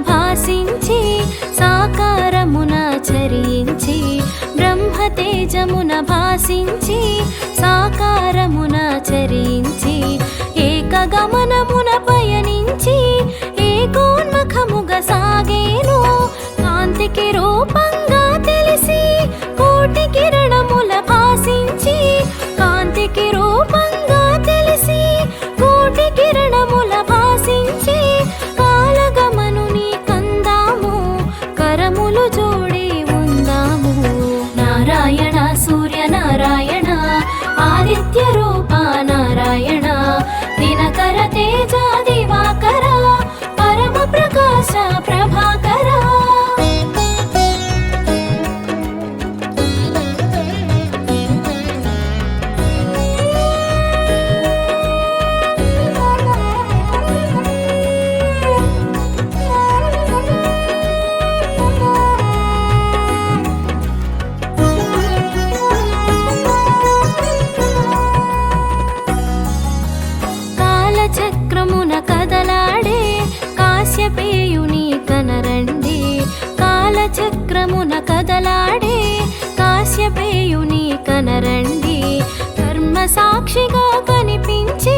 భాసించి సాకారమున చరించి బ్రహ్మతేజమున భాసించి సాకారమున చరించి ఏకగమనమున పయనించి ఏకోన్ముఖముగా సాగేను కాంతికి రూపంగా తెలిసి కోటి కిరణముల భాసించి కాంతికి రూపంగా తెలిసి కోటి కిరణముల భాసించి కాలగమనుని కందాము కరములు జోడి ఉందాము నారాయణ సూర్య నారాయణ ఆదిత్య రూప నారాయణ దినకర తేజ దివాకర పరమ ప్రకాశ ప్రభాకర చక్రమున కదలాడే కాశ్యపేయుని కనరండి కాలచక్రమున కదలాడే కాశ్యపేయుని కనరండి ధర్మ సాక్షిగా కనిపించి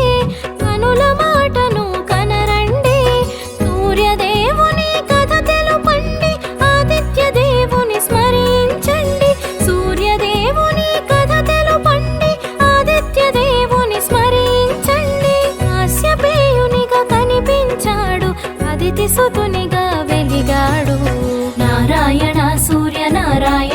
కనుల మాటను కనరండి సూర్యదేవుని కథ తెలుపండి ఆదిత్య దేవుని స్మరించండి సూర్యదేవుని కథ తెలుపండి ఆదిత్య దేవుని స్మరించండి కాశ్యపేయునిగా కనిపించాడు అదితి సుతునిగా వెలిగాడు నారాయణ సూర్య నారాయణ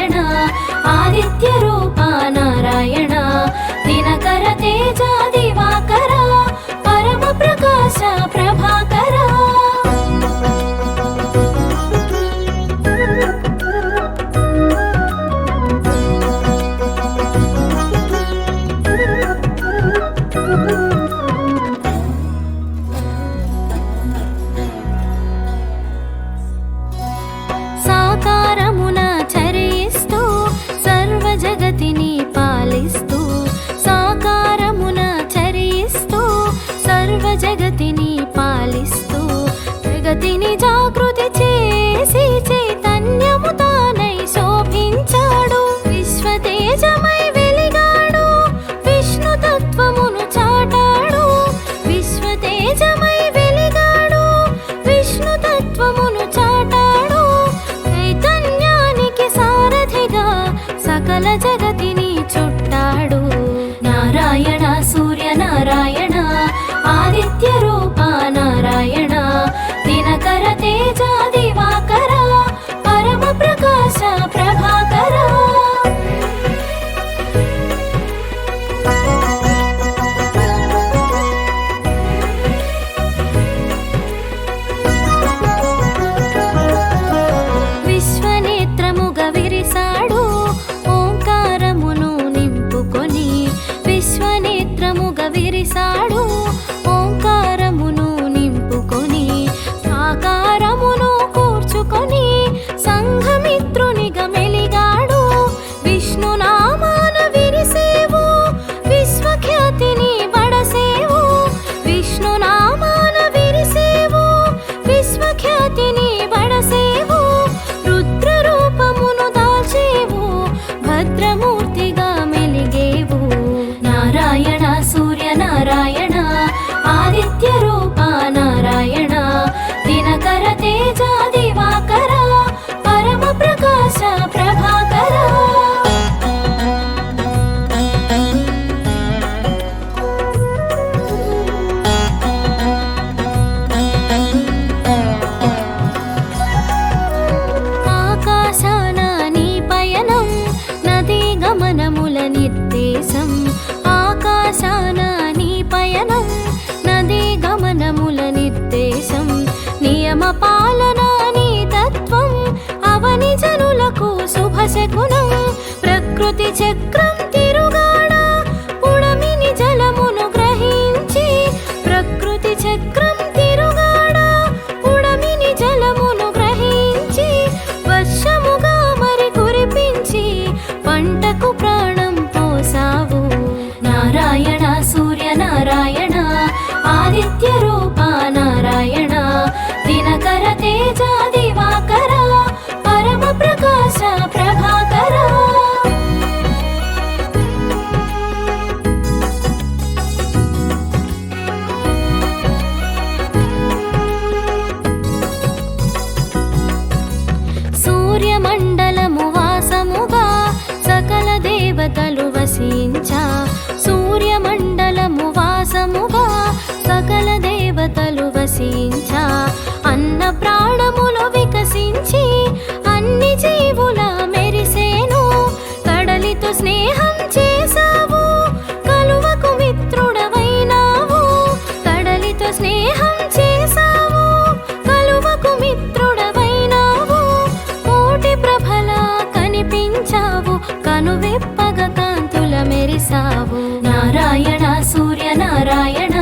నారాయణ సూర్యనారాయణ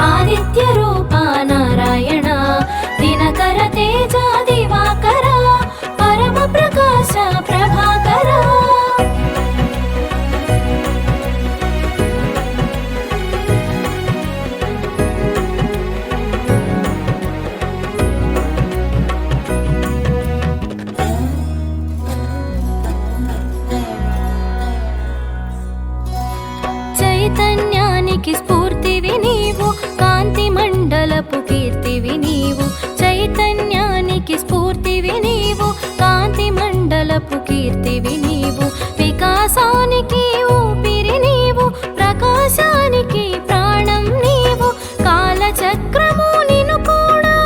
ఆదిత్య రూప నారాయణ దినకర తేజ దివాకర పరమ ప్రకాశ ప్రభాకర. చైతన్యానికి స్ఫూర్తివి నీవు కాంతి మండలపు కీర్తివి నీవు. చైతన్యానికి స్ఫూర్తివి నీవు కాంతి మండలపు కీర్తివి నీవు. వికాసానికి ఊపిరి నీవు ప్రకాశానికి ప్రాణం నీవు. కాలచక్రము నిన్ను కూడా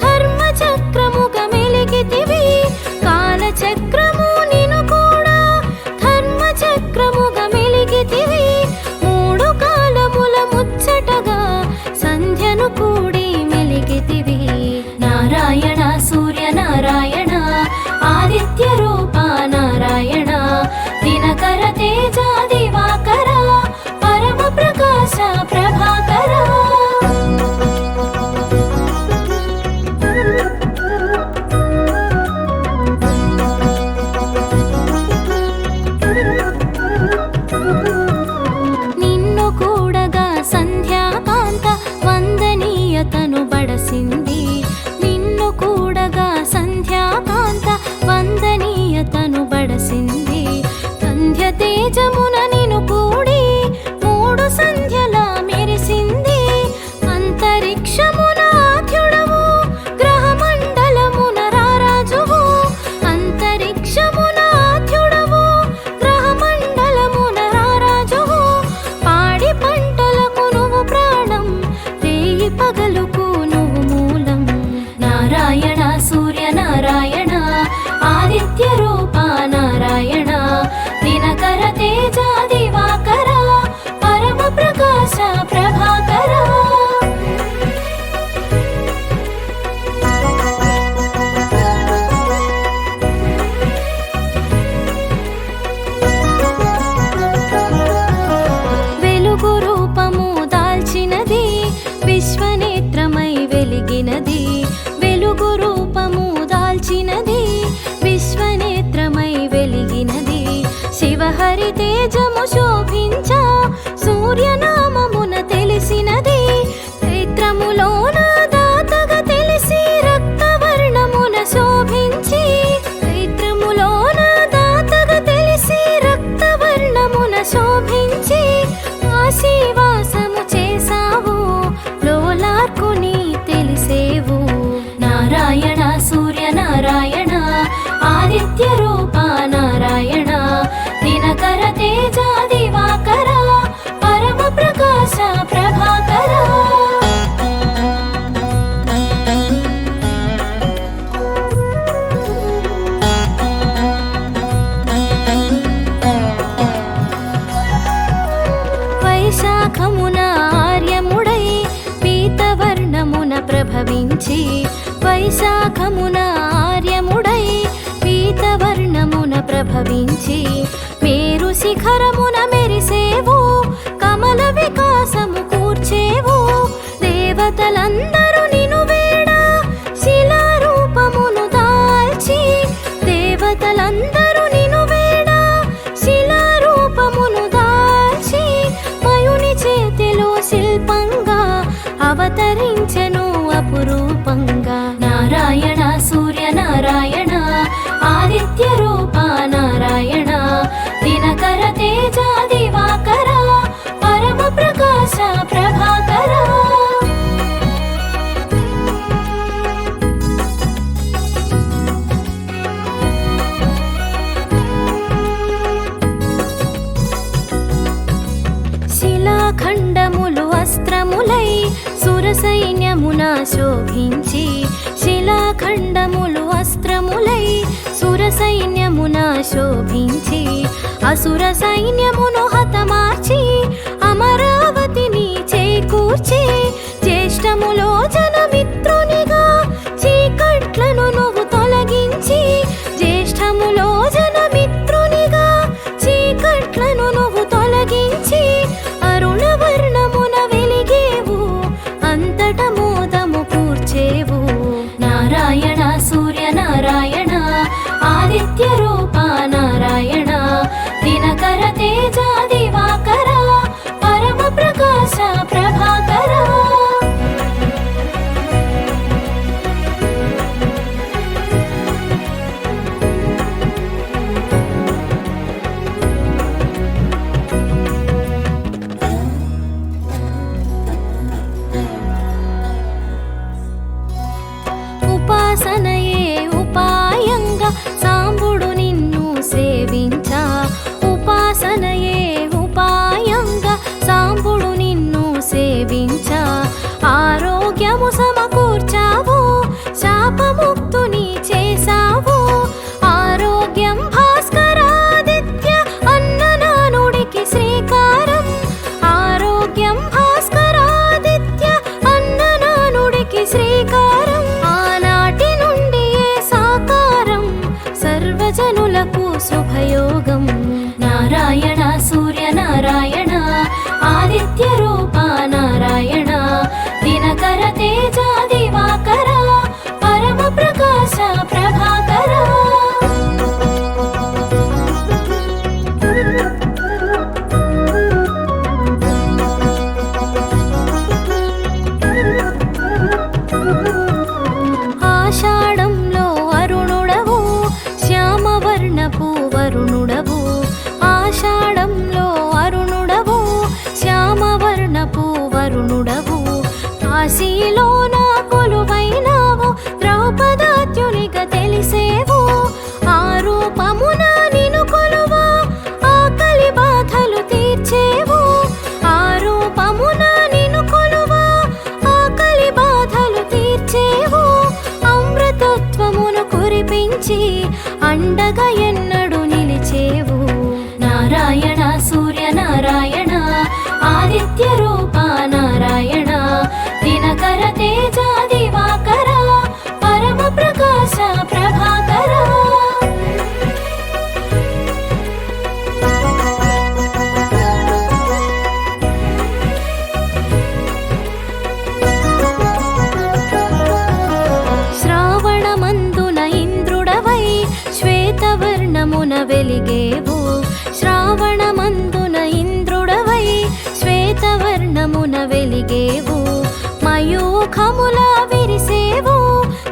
ధర్మ చక్రముగా మెలిగితివి. కాలచక్రము నిన్ను కూడా ధర్మ చక్రముగా మెలిగితివి. మూడు కాలముల ముచ్చటగా సంధ్యను కూడి మెలిగితివి. నారాయణ సూర్యనారాయణ ఆదిత్య రూప నారాయణ దినకర తేజ దివాకర పరమ ప్రకాశ ప్రభాకర. నిన్ను కూడగా సంధ్యాకాంత వందనీయతను బడసింది. నిన్ను కూడగా సంధ్యాకాంత వందనీయతను బడసింది. సంధ్య తేజమున నిన్ను కూడి మూడు సంధ్యలా మెరిసింది. అంతరిక్షమున ఆద్యుడవు గ్రహమండలమున రారాజువు. అంతరిక్షమున ఆద్యుడవు గ్రహమండలమున రారాజువు. పాడి పంటలకు నువ్వు ప్రాణం రేయి పగలుకు నువ్వు మూలం. నారాయణ సూర్యనారాయణ ఆదిత్య రూప నారాయణ దినకర తేజ దివాకర పరమ ప్రకాశ ప్రభాకర. వెలుగు రూపము దాల్చినది విశ్వనేత్రమై వెలిగినది. వెలుగు రూపము దాల్చినది విశ్వనేత్రమై వెలిగినది. శివహరి తేజము శోభించ సూర్యనామమున తెలిసినది. చైత్రములోన దాతగా తెలిసి రక్తవర్ణమున శోభించి. చైత్రములోన దాతగా తెలిసి రక్తవర్ణమున శోభించి. కాశీవాసము చేసావు లోలార్కుని తెలిసేవు. నారాయణ సూర్యనారాయణ ఆదిత్య రూప నారాయణ దినకర తేజ దివాకర పరమ ప్రకాశ ప్రభాకర. వైశాఖమున ఆర్యముడై పీతవర్ణమున ప్రభవించి. వైశాఖమున ఆర్యముడై పీతవర్ణమున ప్రభవించి. మేరు శిఖరమున మెరిసేవు కమల వికాసము కూర్చేవు. దేవతలందరూ నిన్ను వేడ శిలారూపమును దాల్చి. దేవతలందరూ నిన్ను వేడ శిలారూపమును దాల్చి. మయుని చేతిలో శిల్పంగా అవతరించెను అపురూపంగా. నారాయణ సూర్యనారాయణ ఆదిత్య రూప నారాయణ దినకర తేజ దివాకర పరమ ప్రకాశ ప్రభాకర. శిలాఖండములు అస్త్రములై సురసైన్యమున శోభించి. శిలాఖండములు అస్త్రములై సురసైన్యమున శోభించి. అసుర సైన్యమును హతమార్చి అమరావతిని చేకూర్చి. జ్యేష్ఠములో జనమిత్రునిగా చీకట్లను నువ్వు తొలగించి. జ్యేష్ఠములో జనమిత్రునిగా చీకట్లను నువ్వు తొలగించి. రూప నారాయణ దినకర తేజ దివాకర పరమ ప్రకాశ ప్రభాకర ఉపాసనయే ఉపాయంగా సాంబుడు నిన్ను సేవించా ఉపాసనయే ఉపాయంగా సాంబుడు నిన్ను సేవించా ఆరోగ్యము సమకూర్చావు శాపముక్తుని చేశావు ఆరోగ్యం భాస్కరాదిత్య అన్ననానుడికి శ్రీకారం ఆరోగ్యం భాస్కరాదిత్య అన్ననానుడికి శ్రీకారం ఆనాటి నుండి సాకారం సర్వజనులకు శుభయోగం నారాయణ సూర్య నారాయణ ఆదిత్య రూప నారాయణ దినకర తేజ దివాకర పరమ ప్రకాశ ప్రభాకర ఆషాఢంలో అరుణుడవు శ్యామవర్ణపు వరుణుడవు ఆషాఢంలో అరుణుడవు శ్యామవర్ణపు వరుణుడవు కాశీలోన కొలువైనావు ద్రౌపదాత్యునిగా తెలిసేవు ఆ రూపమున నిను కొలువా ఆకలి బాధలు తీర్చేవు ఆ రూపమున నిను కొలువా ఆకలి బాధలు తీర్చేవు అమృతత్వమును కురిపించి అండగా ఎన్నడు నిలిచేవు నారాయణ సూర్య నారాయణ ఆదిత్య రూప నారాయణ దినకర తేజ దివాకర పరమ ప్రకాశ ప్రభాకర శ్రావణమందున ఇంద్రుడవై శ్వేతవర్ణమున వెలిగేవు శ్రావణమందున ఇంద్రుడవై శ్వేతవర్ణమున వెలిగేవు మయూఖముల విరిసేవు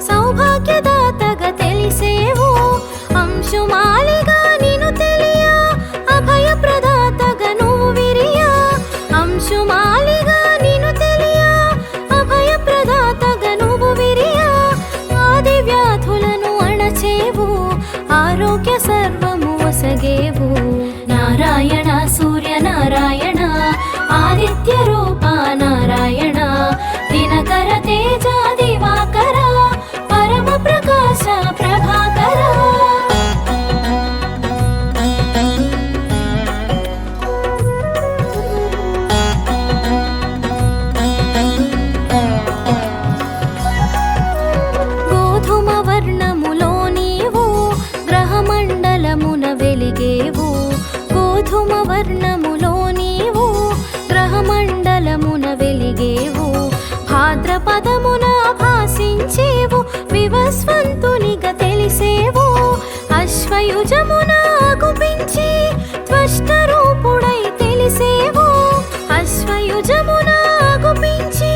సౌభాగ్యదాతగా తెలిసేవు అంశుమాలిగా నిను తెలియ అభయ ప్రదాతగా నువ్వు విరియా అంశుమాలిగా నిను తెలియ అభయ ప్రదాతగా నువ్వు విరియా ఆది వ్యాధులను అణచేవు ఆరోగ్య సర్వము వసగేవు నారాయణ సూర్య నారాయణ ఆదిత్య రూప నారాయణ దినకర తేజ దివాకర పరమ ప్రకాశ ప్రభాకర గోధుమ వర్ణములో నీవు గ్రహమండలమున వెలిగేవు గోధుమ వర్ణములో నీవు గ్రహమండలమున వెలిగేవు భాద్రపదమున భాసించేవు వివస్వంతునిగా తెలిసేవు అశ్వయుజమున గుపించి త్వష్ట రూపుడై తెలిసేవు అశ్వయుజమున గుపించి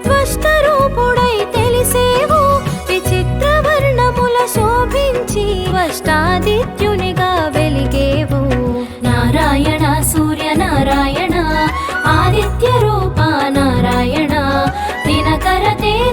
త్వష్ట రూపుడై తెలిసేవు విచిత్ర వర్ణముల శోభించి త్వష్టాదిత్యునిగా వెలిగేవు నారాయణ సూర్య నారాయణ ఆదిత్య రూప నారాయణ దినకర తేజ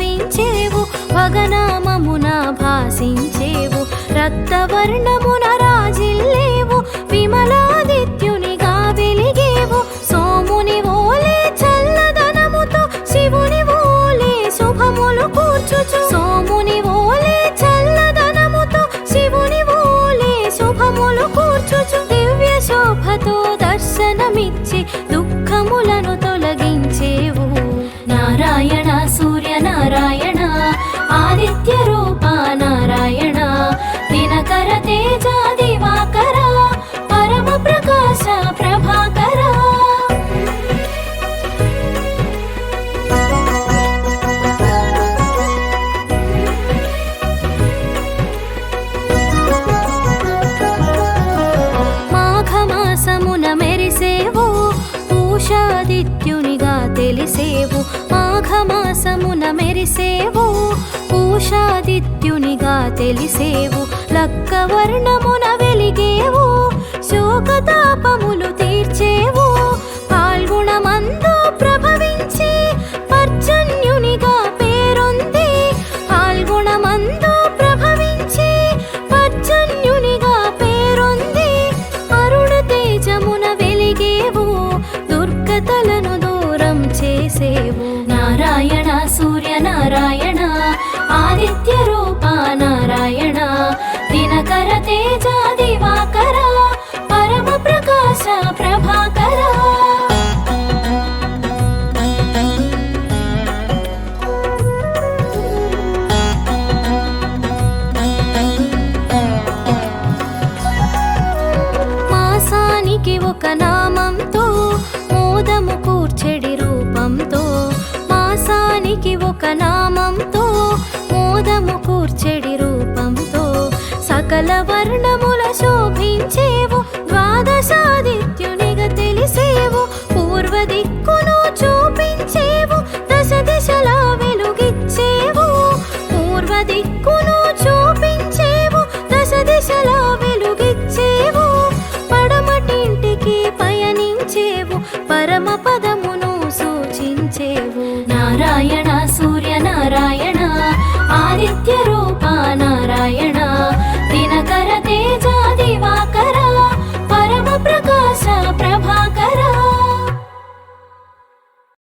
కనిపించేవు భగనామమున భాసించేవు రక్తవర్ణమున రాజిల్లేవు విమలాదిత్యునిగా వెలిగేవు సోముని ఓలే చల్లదనముతో శివుని ఓలే శుభములు కూర్చుచు సోముని ఓలే చల్లదనముతో శివుని ఓలే శుభములు కూర్చుచు దివ్య శోభతో దర్శనమిచ్చి దుఃఖములను తొలగించేవు నారాయణ సూర్య నారాయణ ఆదిత్య రూప నారాయణ దినకర తేజ దివాకర పరమ ప్రకాశ ప్రభాకర మాఘమాసమున మెరిసేవు పూషాదిత్యునిగా తెలిసేవు మాఘమాసమున మెరిసేవు పూషాదిత్యునిగా తెలిసేవు లక్కవర్ణమున వెలిగేవు శోకతాపములు తీర్చేవు